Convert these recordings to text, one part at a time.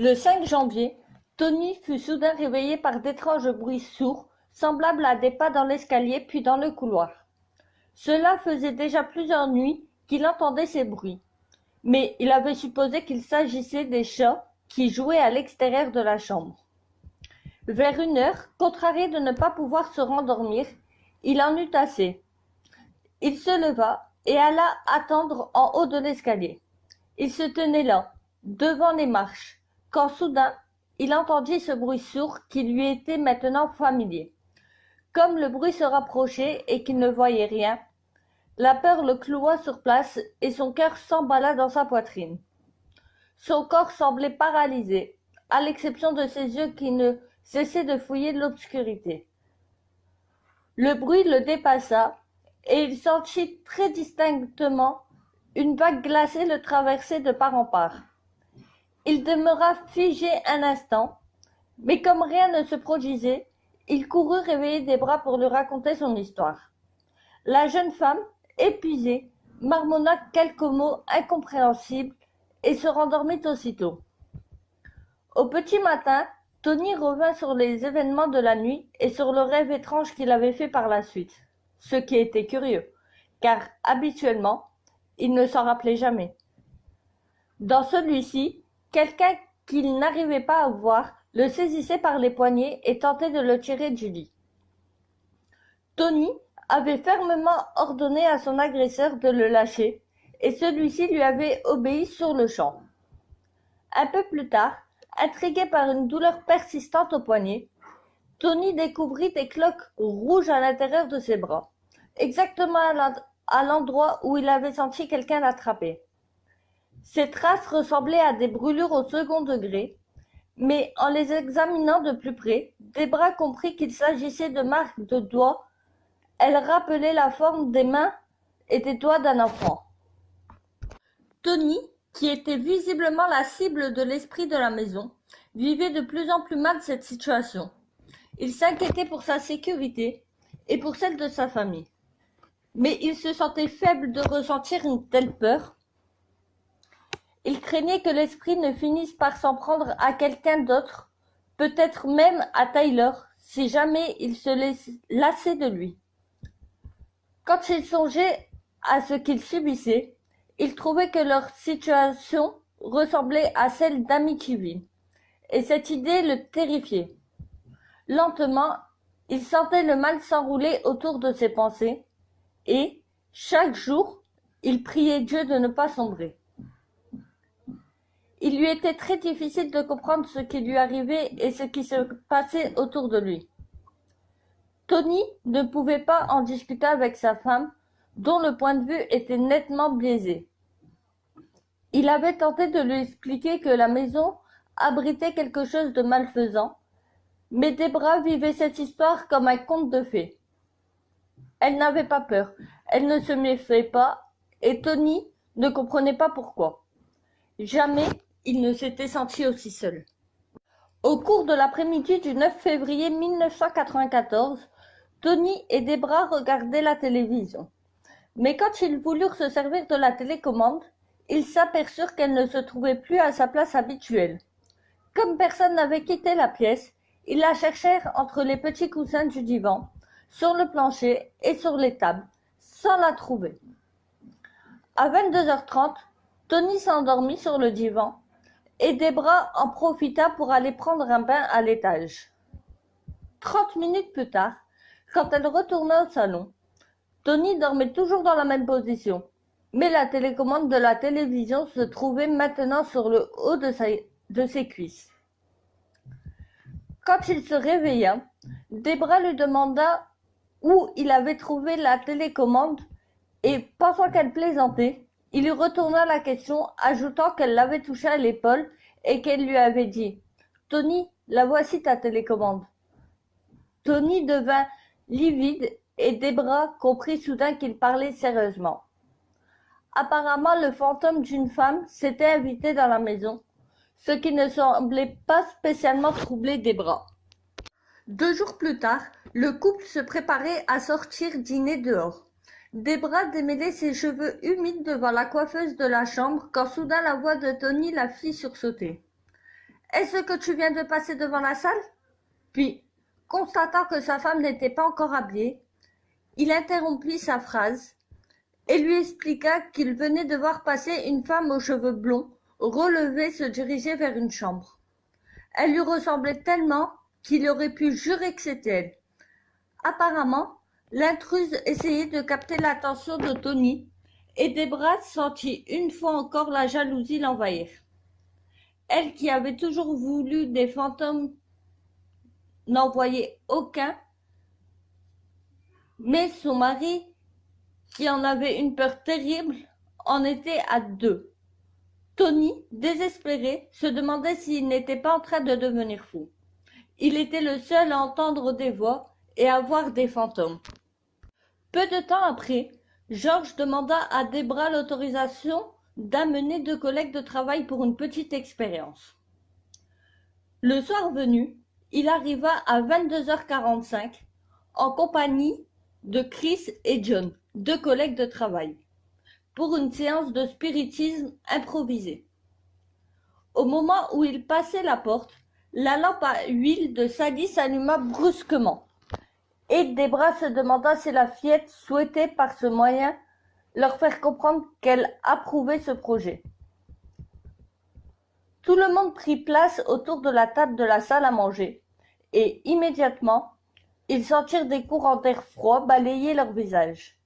Le 5 janvier, Tony fut soudain réveillé par d'étranges bruits sourds, semblables à des pas dans l'escalier puis dans le couloir. Cela faisait déjà plusieurs nuits qu'il entendait ces bruits, mais il avait supposé qu'il s'agissait des chats qui jouaient à l'extérieur de la chambre. Vers 1 heure, contrarié de ne pas pouvoir se rendormir, il en eut assez. Il se leva et alla attendre en haut de l'escalier. Il se tenait là, devant les marches, quand soudain il entendit ce bruit sourd qui lui était maintenant familier. Comme le bruit se rapprochait et qu'il ne voyait rien, la peur le cloua sur place et son cœur s'emballa dans sa poitrine. Son corps semblait paralysé, à l'exception de ses yeux qui ne cessaient de fouiller l'obscurité. Le bruit le dépassa et il sentit très distinctement une vague glacée le traverser de part en part. Il demeura figé un instant, mais comme rien ne se produisait, il courut réveiller Debra pour lui raconter son histoire. La jeune femme, épuisée, marmonna quelques mots incompréhensibles et se rendormit aussitôt. Au petit matin, Tony revint sur les événements de la nuit et sur le rêve étrange qu'il avait fait par la suite, ce qui était curieux, car habituellement, il ne s'en rappelait jamais. Dans celui-ci, quelqu'un qu'il n'arrivait pas à voir le saisissait par les poignets et tentait de le tirer du lit. Tony avait fermement ordonné à son agresseur de le lâcher, et celui-ci lui avait obéi sur le champ. Un peu plus tard, intrigué par une douleur persistante au poignet, Tony découvrit des cloques rouges à l'intérieur de ses bras, exactement à l'endroit où il avait senti quelqu'un l'attraper. Ces traces ressemblaient à des brûlures au second degré, mais en les examinant de plus près, Debra comprit qu'il s'agissait de marques de doigts. Elles rappelaient la forme des mains et des doigts d'un enfant. Tony, qui était visiblement la cible de l'esprit de la maison, vivait de plus en plus mal cette situation. Il s'inquiétait pour sa sécurité et pour celle de sa famille. Mais il se sentait faible de ressentir une telle peur. Il craignait que l'esprit ne finisse par s'en prendre à quelqu'un d'autre, peut-être même à Tyler, si jamais il se lassait de lui. Quand il songeait à ce qu'il subissait, il trouvait que leur situation ressemblait à celle d'Amityville, et cette idée le terrifiait. Lentement, il sentait le mal s'enrouler autour de ses pensées, et, chaque jour, il priait Dieu de ne pas sombrer. Il lui était très difficile de comprendre ce qui lui arrivait et ce qui se passait autour de lui. Tony ne pouvait pas en discuter avec sa femme, dont le point de vue était nettement biaisé. Il avait tenté de lui expliquer que la maison abritait quelque chose de malfaisant, mais Debra vivait cette histoire comme un conte de fées. Elle n'avait pas peur, elle ne se méfiait pas, et Tony ne comprenait pas pourquoi. Jamais il ne s'était senti aussi seul. Au cours de l'après-midi du 9 février 1994, Tony et Debra regardaient la télévision. Mais quand ils voulurent se servir de la télécommande, ils s'aperçurent qu'elle ne se trouvait plus à sa place habituelle. Comme personne n'avait quitté la pièce, ils la cherchèrent entre les petits coussins du divan, sur le plancher et sur les tables, sans la trouver. À 22h30, Tony s'endormit sur le divan et Debra en profita pour aller prendre un bain à l'étage. 30 minutes plus tard, quand elle retourna au salon, Tony dormait toujours dans la même position, mais la télécommande de la télévision se trouvait maintenant sur le haut de ses cuisses. Quand il se réveilla, Debra lui demanda où il avait trouvé la télécommande et, pensant qu'elle plaisantait, il lui retourna la question, ajoutant qu'elle l'avait touché à l'épaule et qu'elle lui avait dit « Tony, la voici ta télécommande ». Tony devint livide et Debra comprit soudain qu'il parlait sérieusement. Apparemment, le fantôme d'une femme s'était invité dans la maison, ce qui ne semblait pas spécialement troubler Debra. 2 jours plus tard, le couple se préparait à sortir dîner dehors. Debra démêlait ses cheveux humides devant la coiffeuse de la chambre quand soudain la voix de Tony la fit sursauter. « Est-ce que tu viens de passer devant la salle ?» Puis, constatant que sa femme n'était pas encore habillée, il interrompit sa phrase et lui expliqua qu'il venait de voir passer une femme aux cheveux blonds, relevée, se diriger vers une chambre. Elle lui ressemblait tellement qu'il aurait pu jurer que c'était elle. Apparemment, l'intruse essayait de capter l'attention de Tony, et Debra sentit une fois encore la jalousie l'envahir. Elle qui avait toujours voulu des fantômes n'en voyait aucun, mais son mari, qui en avait une peur terrible, en était à deux. Tony, désespéré, se demandait s'il n'était pas en train de devenir fou. Il était le seul à entendre des voix et à voir des fantômes. Peu de temps après, George demanda à Debra l'autorisation d'amener 2 collègues de travail pour une petite expérience. Le soir venu, il arriva à 22h45 en compagnie de Chris et John, 2 collègues de travail, pour une séance de spiritisme improvisée. Au moment où il passait la porte, la lampe à huile de Sally s'alluma brusquement, et Debra se demanda si la fillette souhaitait par ce moyen leur faire comprendre qu'elle approuvait ce projet. Tout le monde prit place autour de la table de la salle à manger, et immédiatement, ils sentirent des courants d'air froid balayer leurs visages.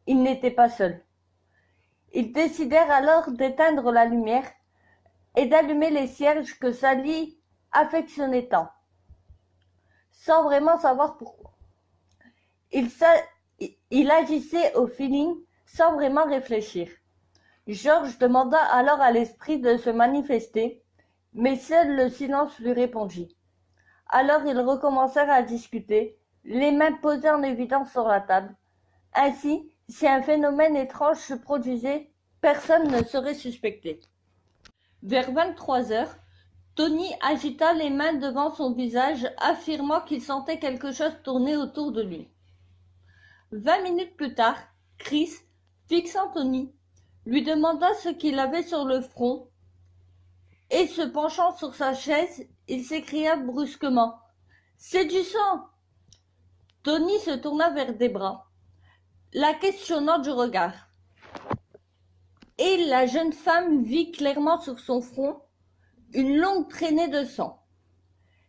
Ils n'étaient pas seuls. Ils décidèrent alors d'éteindre la lumière et d'allumer les cierges que Sally affectionnait tant, sans vraiment savoir pourquoi. Il agissait au feeling sans vraiment réfléchir. George demanda alors à l'esprit de se manifester, mais seul le silence lui répondit. Alors ils recommencèrent à discuter, les mains posées en évidence sur la table. Ainsi, si un phénomène étrange se produisait, personne ne serait suspecté. Vers 23h, Tony agita les mains devant son visage, affirmant qu'il sentait quelque chose tourner autour de lui. 20 minutes plus tard, Chris, fixant Tony, lui demanda ce qu'il avait sur le front, et se penchant sur sa chaise, il s'écria brusquement « C'est du sang !» Tony se tourna vers Debra, la questionnant du regard. Et la jeune femme vit clairement sur son front une longue traînée de sang.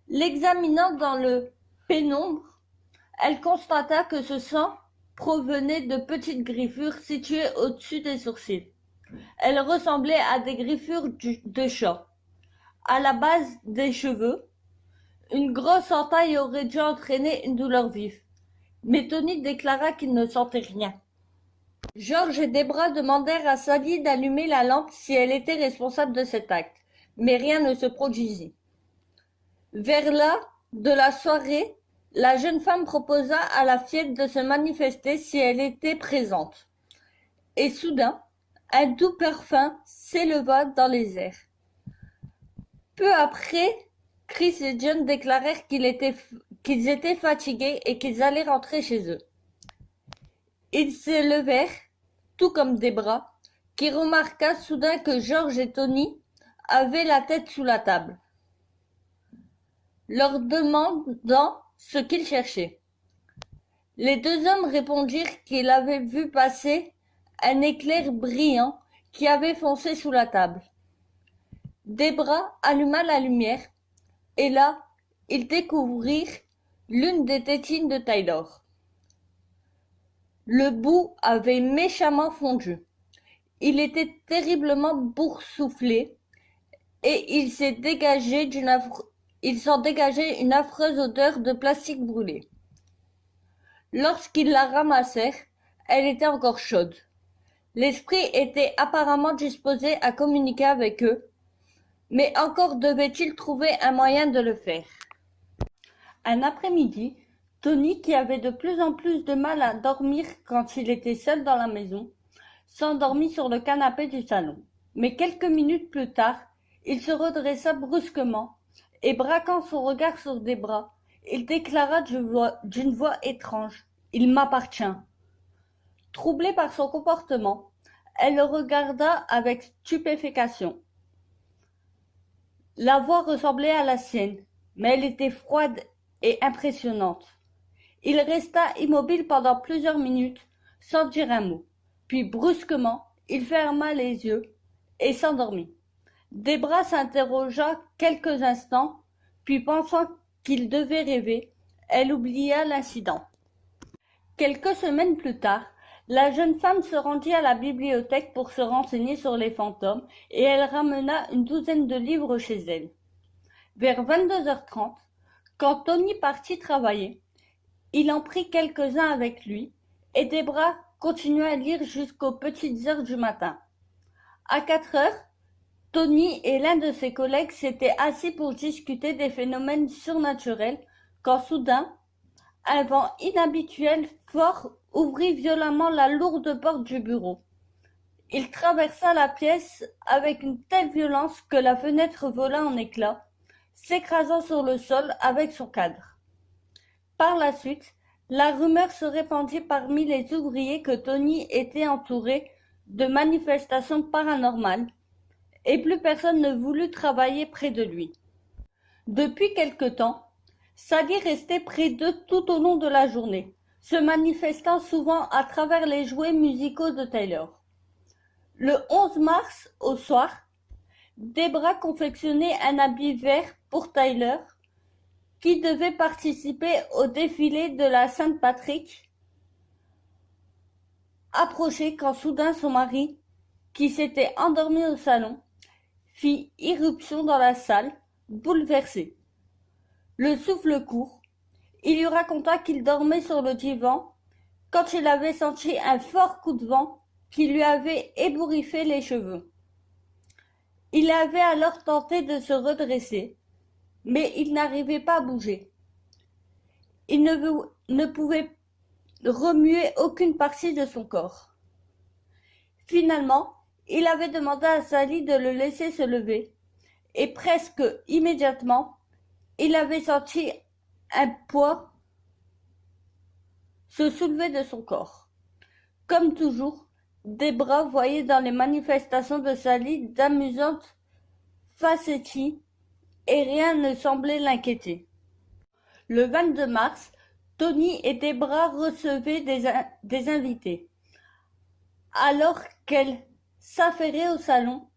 L'examinant dans le pénombre, elle constata que ce sang provenait de petites griffures situées au-dessus des sourcils. Elles ressemblaient à des griffures de chat. À la base des cheveux, une grosse entaille aurait dû entraîner une douleur vive, mais Tony déclara qu'il ne sentait rien. George et Debra demandèrent à Sally d'allumer la lampe si elle était responsable de cet acte, mais rien ne se produisit. Vers là de la soirée, la jeune femme proposa à la fillette de se manifester si elle était présente. Et soudain, un doux parfum s'éleva dans les airs. Peu après, Chris et John déclarèrent qu'ils étaient fatigués et qu'ils allaient rentrer chez eux. Ils se levèrent, tout comme Debra, qui remarqua soudain que George et Tony avaient la tête sous la table, leur demandant ce qu'ils cherchaient. Les 2 hommes répondirent qu'ils avaient vu passer un éclair brillant qui avait foncé sous la table. Debra alluma la lumière, et là, ils découvrirent l'une des tétines de Taylor. Le bout avait méchamment fondu. Il était terriblement boursouflé, et il s'en dégageait une affreuse odeur de plastique brûlé. Lorsqu'ils la ramassèrent, elle était encore chaude. L'esprit était apparemment disposé à communiquer avec eux, mais encore devait-il trouver un moyen de le faire. Un après-midi, Tony, qui avait de plus en plus de mal à dormir quand il était seul dans la maison, s'endormit sur le canapé du salon. Mais quelques minutes plus tard, il se redressa brusquement et, braquant son regard sur Debra, il déclara d'une voix étrange « Il m'appartient ». Troublée par son comportement, elle le regarda avec stupéfaction. La voix ressemblait à la sienne, mais elle était froide et impressionnante. Il resta immobile pendant plusieurs minutes, sans dire un mot. Puis brusquement, il ferma les yeux et s'endormit. Debra s'interrogea quelques instants, puis pensant qu'il devait rêver, elle oublia l'incident. Quelques semaines plus tard, la jeune femme se rendit à la bibliothèque pour se renseigner sur les fantômes et elle ramena une douzaine de livres chez elle. Vers 22h30, quand Tony partit travailler, il en prit quelques-uns avec lui et Debra continua à lire jusqu'aux petites heures du matin. À 4h, Tony et l'un de ses collègues s'étaient assis pour discuter des phénomènes surnaturels quand soudain, un vent inhabituel fort ouvrit violemment la lourde porte du bureau. Il traversa la pièce avec une telle violence que la fenêtre vola en éclats, s'écrasant sur le sol avec son cadre. Par la suite, la rumeur se répandit parmi les ouvriers que Tony était entouré de manifestations paranormales, et plus personne ne voulut travailler près de lui. Depuis quelque temps, Sally restait près d'eux tout au long de la journée, se manifestant souvent à travers les jouets musicaux de Taylor. Le 11 mars, au soir, Debra confectionnait un habit vert pour Tyler, qui devait participer au défilé de la Saint-Patrick, approchait quand soudain son mari, qui s'était endormi au salon, fit irruption dans la salle, bouleversé. Le souffle court, il lui raconta qu'il dormait sur le divan quand il avait senti un fort coup de vent qui lui avait ébouriffé les cheveux. Il avait alors tenté de se redresser, mais il n'arrivait pas à bouger. Il ne pouvait remuer aucune partie de son corps. Finalement, il avait demandé à Sally de le laisser se lever, et presque immédiatement, il avait senti un poids se soulever de son corps. Comme toujours, Debra voyait dans les manifestations de Sally d'amusantes facéties et rien ne semblait l'inquiéter. Le 22 mars, Tony et Debra recevaient des invités. Alors qu'elle s'affairait au salon,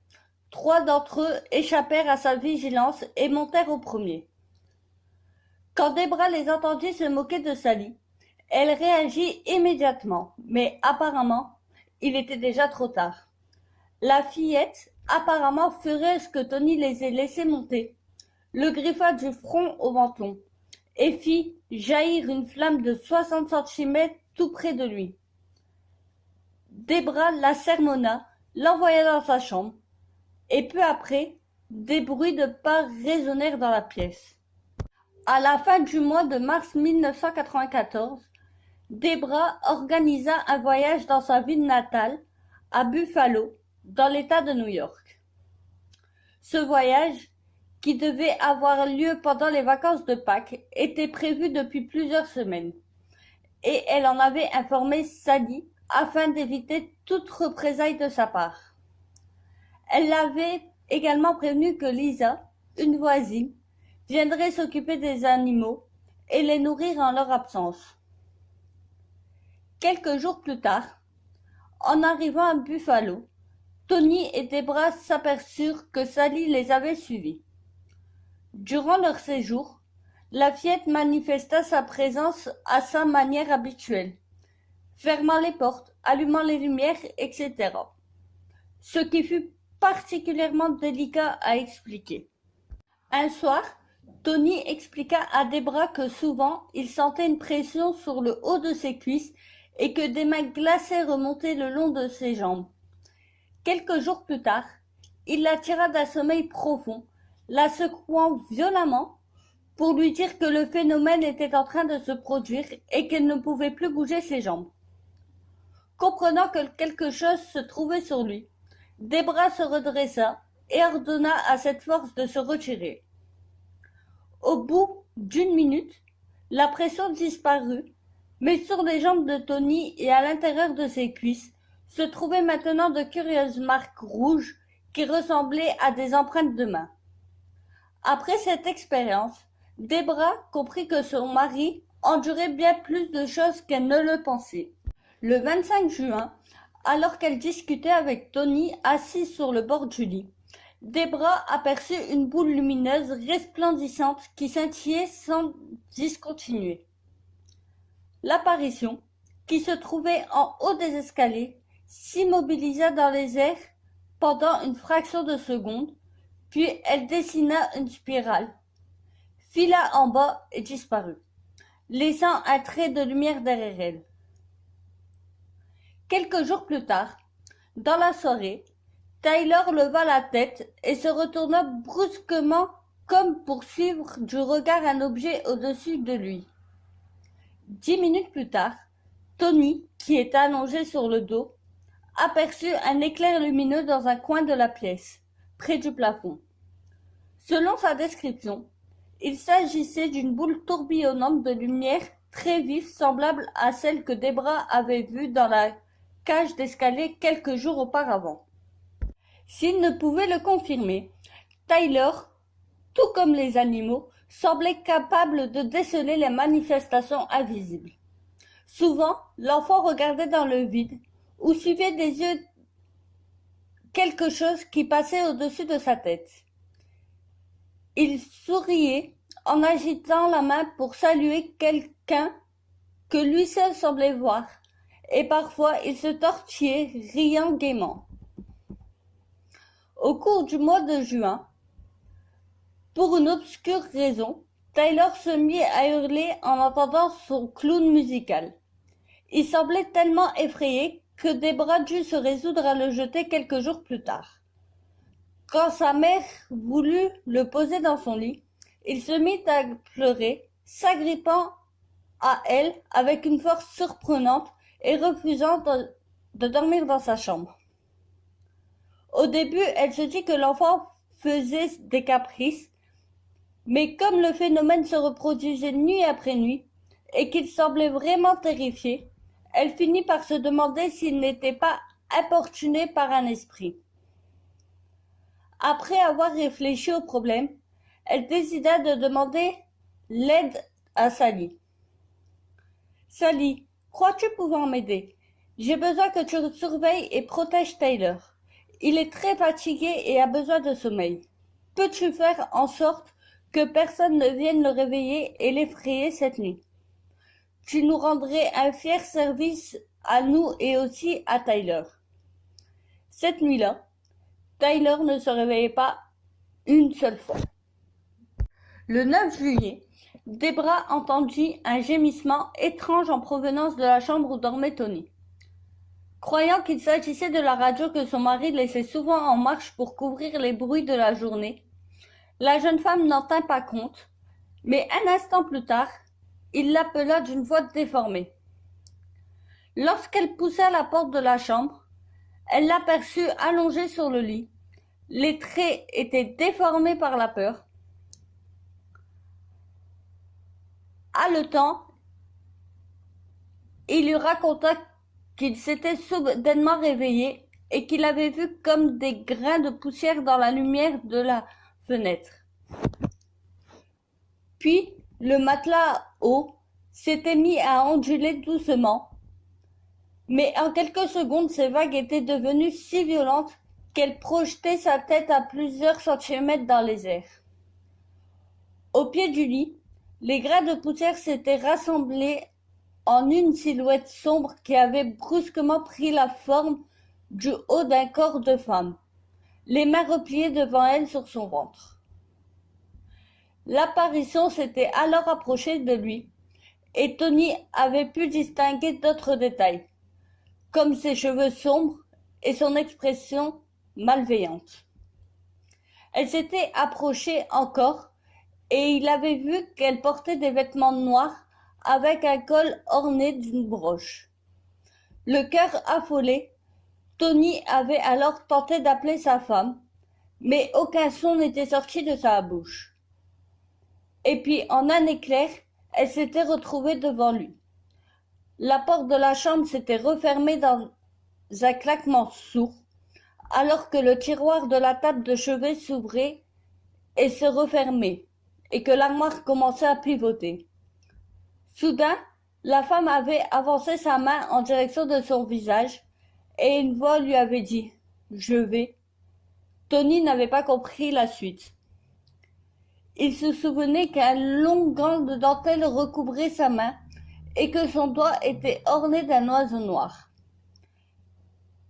3 d'entre eux échappèrent à sa vigilance et montèrent au premier. Quand Debra les entendit se moquer de Sally, elle réagit immédiatement, mais apparemment, il était déjà trop tard. La fillette, apparemment furieuse que Tony les ait laissés monter, le griffa du front au menton et fit jaillir une flamme de 60 cm tout près de lui. Debra la sermonna, l'envoya dans sa chambre, et peu après, des bruits de pas résonnèrent dans la pièce. À la fin du mois de mars 1994, Debra organisa un voyage dans sa ville natale, à Buffalo, dans l'État de New York. Ce voyage, qui devait avoir lieu pendant les vacances de Pâques, était prévu depuis plusieurs semaines, et elle en avait informé Sally afin d'éviter toute représaille de sa part. Elle l'avait également prévenu que Lisa, une voisine, viendrait s'occuper des animaux et les nourrir en leur absence. Quelques jours plus tard, en arrivant à Buffalo, Tony et Debra s'aperçurent que Sally les avait suivis. Durant leur séjour, la fillette manifesta sa présence à sa manière habituelle, fermant les portes, allumant les lumières, etc. Ce qui fut particulièrement délicat à expliquer. Un soir, Tony expliqua à Debra que souvent il sentait une pression sur le haut de ses cuisses et que des mains glacées remontaient le long de ses jambes. Quelques jours plus tard, il la tira d'un sommeil profond, la secouant violemment pour lui dire que le phénomène était en train de se produire et qu'elle ne pouvait plus bouger ses jambes. Comprenant que quelque chose se trouvait sur lui, Debra se redressa et ordonna à cette force de se retirer. Au bout d'1 minute, la pression disparut, mais sur les jambes de Tony et à l'intérieur de ses cuisses se trouvaient maintenant de curieuses marques rouges qui ressemblaient à des empreintes de mains. Après cette expérience, Debra comprit que son mari endurait bien plus de choses qu'elle ne le pensait. Le 25 juin, alors qu'elle discutait avec Tony assis sur le bord du lit, Debra aperçut une boule lumineuse resplendissante qui scintillait sans discontinuer. L'apparition, qui se trouvait en haut des escaliers, s'immobilisa dans les airs pendant une fraction de seconde, puis elle dessina une spirale, fila en bas et disparut, laissant un trait de lumière derrière elle. Quelques jours plus tard, dans la soirée, Tyler leva la tête et se retourna brusquement comme pour suivre du regard un objet au-dessus de lui. 10 minutes plus tard, Tony, qui était allongé sur le dos, aperçut un éclair lumineux dans un coin de la pièce, près du plafond. Selon sa description, il s'agissait d'une boule tourbillonnante de lumière très vive semblable à celle que Debra avait vue dans la cage d'escalier quelques jours auparavant. S'il ne pouvait le confirmer, Tyler, tout comme les animaux, semblait capable de déceler les manifestations invisibles. Souvent, l'enfant regardait dans le vide ou suivait des yeux quelque chose qui passait au-dessus de sa tête. Il souriait en agitant la main pour saluer quelqu'un que lui seul semblait voir, et parfois il se tortillait, riant gaiement. Au cours du mois de juin, pour une obscure raison, Tyler se mit à hurler en entendant son clown musical. Il semblait tellement effrayé que Debra dut se résoudre à le jeter quelques jours plus tard. Quand sa mère voulut le poser dans son lit, il se mit à pleurer, s'agrippant à elle avec une force surprenante et refusant de dormir dans sa chambre. Au début, elle se dit que l'enfant faisait des caprices, mais comme le phénomène se reproduisait nuit après nuit et qu'il semblait vraiment terrifié, elle finit par se demander s'il n'était pas importuné par un esprit. Après avoir réfléchi au problème, elle décida de demander l'aide à Sally. « Sally, crois-tu pouvoir m'aider? J'ai besoin que tu surveilles et protèges Tyler. Il est très fatigué et a besoin de sommeil. Peux-tu faire en sorte que personne ne vienne le réveiller et l'effrayer cette nuit? Tu nous rendrais un fier service à nous et aussi à Tyler. » Cette nuit-là, Tyler ne se réveillait pas une seule fois. Le 9 juillet, Debra entendit un gémissement étrange en provenance de la chambre où dormait Tony. Croyant qu'il s'agissait de la radio que son mari laissait souvent en marche pour couvrir les bruits de la journée, la jeune femme n'en tint pas compte, mais un instant plus tard, il l'appela d'une voix déformée. Lorsqu'elle poussa la porte de la chambre, elle l'aperçut allongé sur le lit. Les traits étaient déformés par la peur. Haletant, il lui raconta qu'il s'était soudainement réveillé et qu'il avait vu comme des grains de poussière dans la lumière de la fenêtre. Puis, le matelas haut s'était mis à onduler doucement, mais en quelques secondes, ces vagues étaient devenues si violentes qu'elle projetait sa tête à plusieurs centimètres dans les airs. Au pied du lit, les grains de poussière s'étaient rassemblés en une silhouette sombre qui avait brusquement pris la forme du haut d'un corps de femme, les mains repliées devant elle sur son ventre. L'apparition s'était alors approchée de lui, et Tony avait pu distinguer d'autres détails, comme ses cheveux sombres et son expression malveillante. Elle s'était approchée encore, et il avait vu qu'elle portait des vêtements noirs avec un col orné d'une broche. Le cœur affolé, Tony avait alors tenté d'appeler sa femme, mais aucun son n'était sorti de sa bouche. Et puis, en un éclair, elle s'était retrouvée devant lui. La porte de la chambre s'était refermée dans un claquement sourd, alors que le tiroir de la table de chevet s'ouvrait et se refermer, et que l'armoire commençait à pivoter. Soudain, la femme avait avancé sa main en direction de son visage, et une voix lui avait dit « Je vais ». Tony n'avait pas compris la suite. Il se souvenait qu'un long gant de dentelle recouvrait sa main et que son doigt était orné d'un oiseau noir.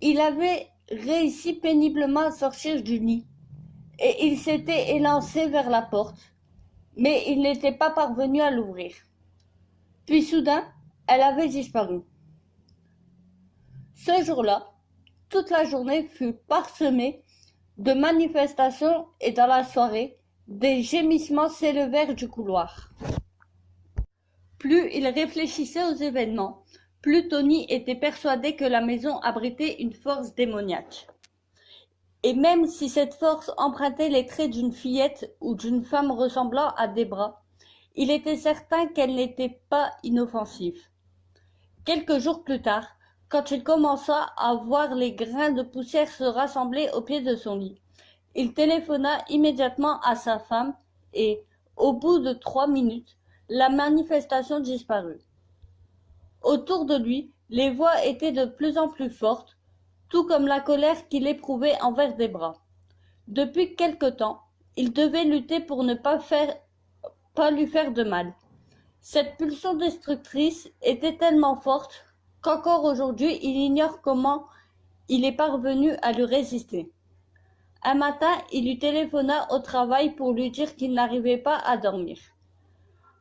Il avait réussi péniblement à sortir du lit et il s'était élancé vers la porte, mais il n'était pas parvenu à l'ouvrir. Puis soudain, elle avait disparu. Ce jour-là, toute la journée fut parsemée de manifestations et dans la soirée, des gémissements s'élevèrent du couloir. Plus il réfléchissait aux événements, plus Tony était persuadé que la maison abritait une force démoniaque. Et même si cette force empruntait les traits d'une fillette ou d'une femme ressemblant à Debra, il était certain qu'elle n'était pas inoffensive. Quelques jours plus tard, quand il commença à voir les grains de poussière se rassembler au pied de son lit, il téléphona immédiatement à sa femme et, au bout de 3 minutes, la manifestation disparut. Autour de lui, les voix étaient de plus en plus fortes, tout comme la colère qu'il éprouvait envers Debra. Depuis quelque temps, il devait lutter pour ne pas lui faire de mal. Cette pulsion destructrice était tellement forte qu'encore aujourd'hui, il ignore comment il est parvenu à lui résister. Un matin, il lui téléphona au travail pour lui dire qu'il n'arrivait pas à dormir.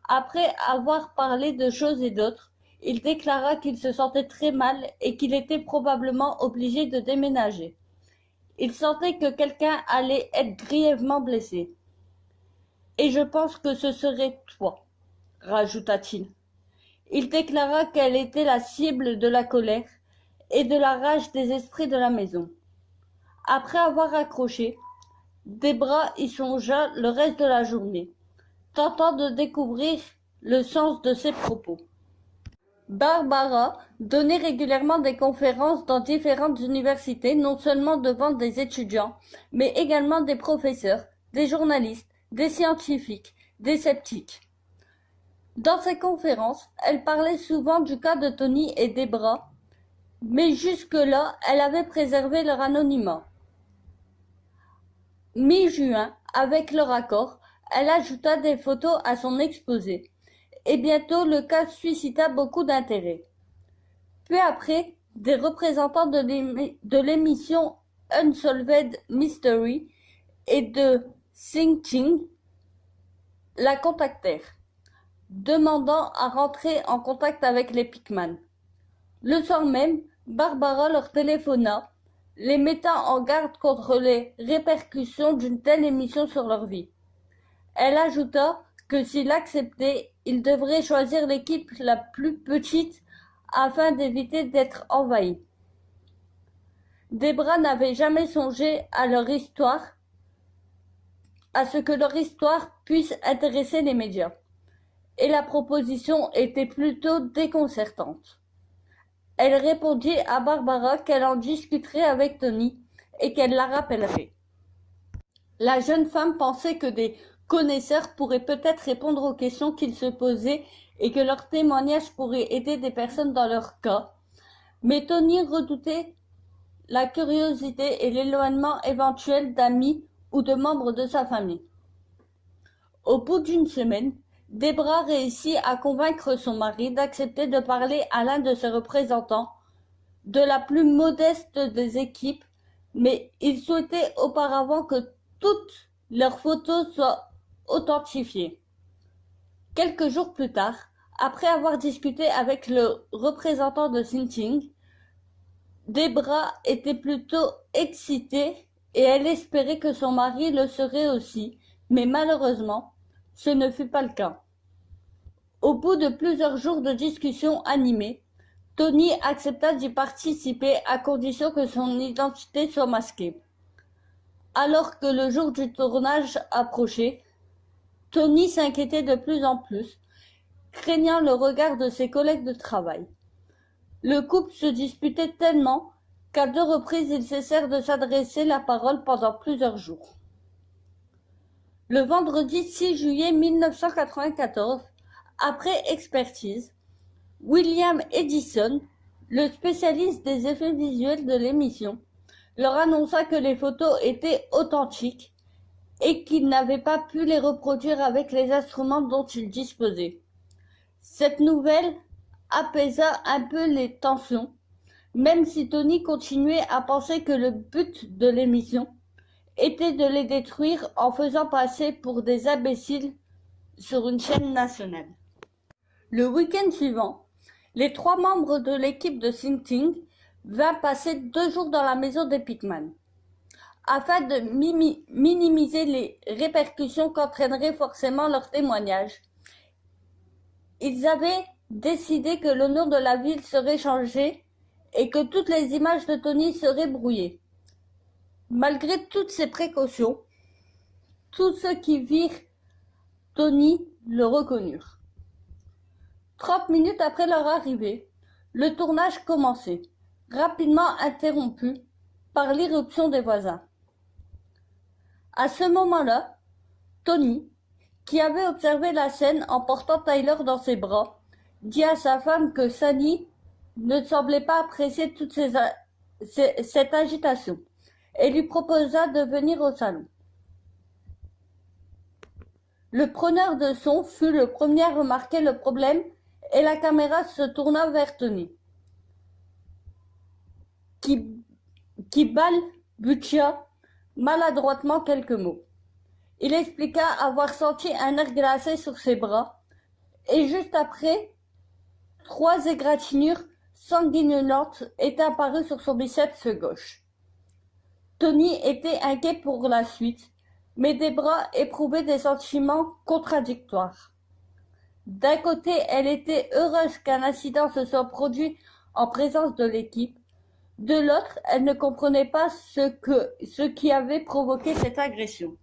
Après avoir parlé de choses et d'autres, il déclara qu'il se sentait très mal et qu'il était probablement obligé de déménager. Il sentait que quelqu'un allait être grièvement blessé. « Et je pense que ce serait toi », rajouta-t-il. Il déclara qu'elle était la cible de la colère et de la rage des esprits de la maison. Après avoir raccroché, Debra y songea le reste de la journée, tentant de découvrir le sens de ses propos. Barbara donnait régulièrement des conférences dans différentes universités, non seulement devant des étudiants, mais également des professeurs, des journalistes, des scientifiques, des sceptiques. Dans ces conférences, elle parlait souvent du cas de Tony et Debra, mais jusque-là, elle avait préservé leur anonymat. Mi-juin, avec leur accord, elle ajouta des photos à son exposé, et bientôt le cas suscita beaucoup d'intérêt. Peu après, des représentants de l'émission Unsolved Mystery et de Thinking la contactèrent, demandant à rentrer en contact avec les Pickman. Le soir même, Barbara leur téléphona, les mettant en garde contre les répercussions d'une telle émission sur leur vie. Elle ajouta que s'il acceptait, il devrait choisir l'équipe la plus petite afin d'éviter d'être envahi. Debra n'avait jamais songé à ce que leur histoire puisse intéresser les médias, et la proposition était plutôt déconcertante. Elle répondit à Barbara qu'elle en discuterait avec Tony et qu'elle la rappellerait. La jeune femme pensait que des connaisseurs pourraient peut-être répondre aux questions qu'ils se posaient et que leurs témoignages pourraient aider des personnes dans leur cas, mais Tony redoutait la curiosité et l'éloignement éventuel d'amis ou de membres de sa famille. Au bout d'une semaine, Debra réussit à convaincre son mari d'accepter de parler à l'un de ses représentants, de la plus modeste des équipes, mais il souhaitait auparavant que toutes leurs photos soient authentifiées. Quelques jours plus tard, après avoir discuté avec le représentant de Thinking, Debra était plutôt excitée et elle espérait que son mari le serait aussi, mais malheureusement, ce ne fut pas le cas. Au bout de plusieurs jours de discussions animées, Tony accepta d'y participer à condition que son identité soit masquée. Alors que le jour du tournage approchait, Tony s'inquiétait de plus en plus, craignant le regard de ses collègues de travail. Le couple se disputait tellement qu'à 2 reprises ils cessèrent de s'adresser la parole pendant plusieurs jours. Le vendredi 6 juillet 1994, après expertise, William Edison, le spécialiste des effets visuels de l'émission, leur annonça que les photos étaient authentiques et qu'il n'avait pas pu les reproduire avec les instruments dont il disposait. Cette nouvelle apaisa un peu les tensions, même si Tony continuait à penser que le but de l'émission était de les détruire en faisant passer pour des imbéciles sur une chaîne nationale. Le week-end suivant, les 3 membres de l'équipe de Think vinrent passer 2 jours dans la maison des Pickman, afin de minimiser les répercussions qu'entraînerait forcément leur témoignage. Ils avaient décidé que le nom de la ville serait changé et que toutes les images de Tony seraient brouillées. Malgré toutes ces précautions, tous ceux qui virent Tony le reconnurent. 30 minutes après leur arrivée, le tournage commençait, rapidement interrompu par l'irruption des voisins. À ce moment-là, Tony, qui avait observé la scène en portant Tyler dans ses bras, dit à sa femme que Sunny ne semblait pas apprécier toute cette agitation et lui proposa de venir au salon. Le preneur de son fut le premier à remarquer le problème et la caméra se tourna vers Tony, qui balbutia maladroitement quelques mots. Il expliqua avoir senti un air glacé sur ses bras et juste après, 3 égratignures sanguinolentes étaient apparues sur son biceps gauche. Tony était inquiet pour la suite, mais Debra éprouvait des sentiments contradictoires. D'un côté, elle était heureuse qu'un incident se soit produit en présence de l'équipe. De l'autre, elle ne comprenait pas ce qui avait provoqué cette agression.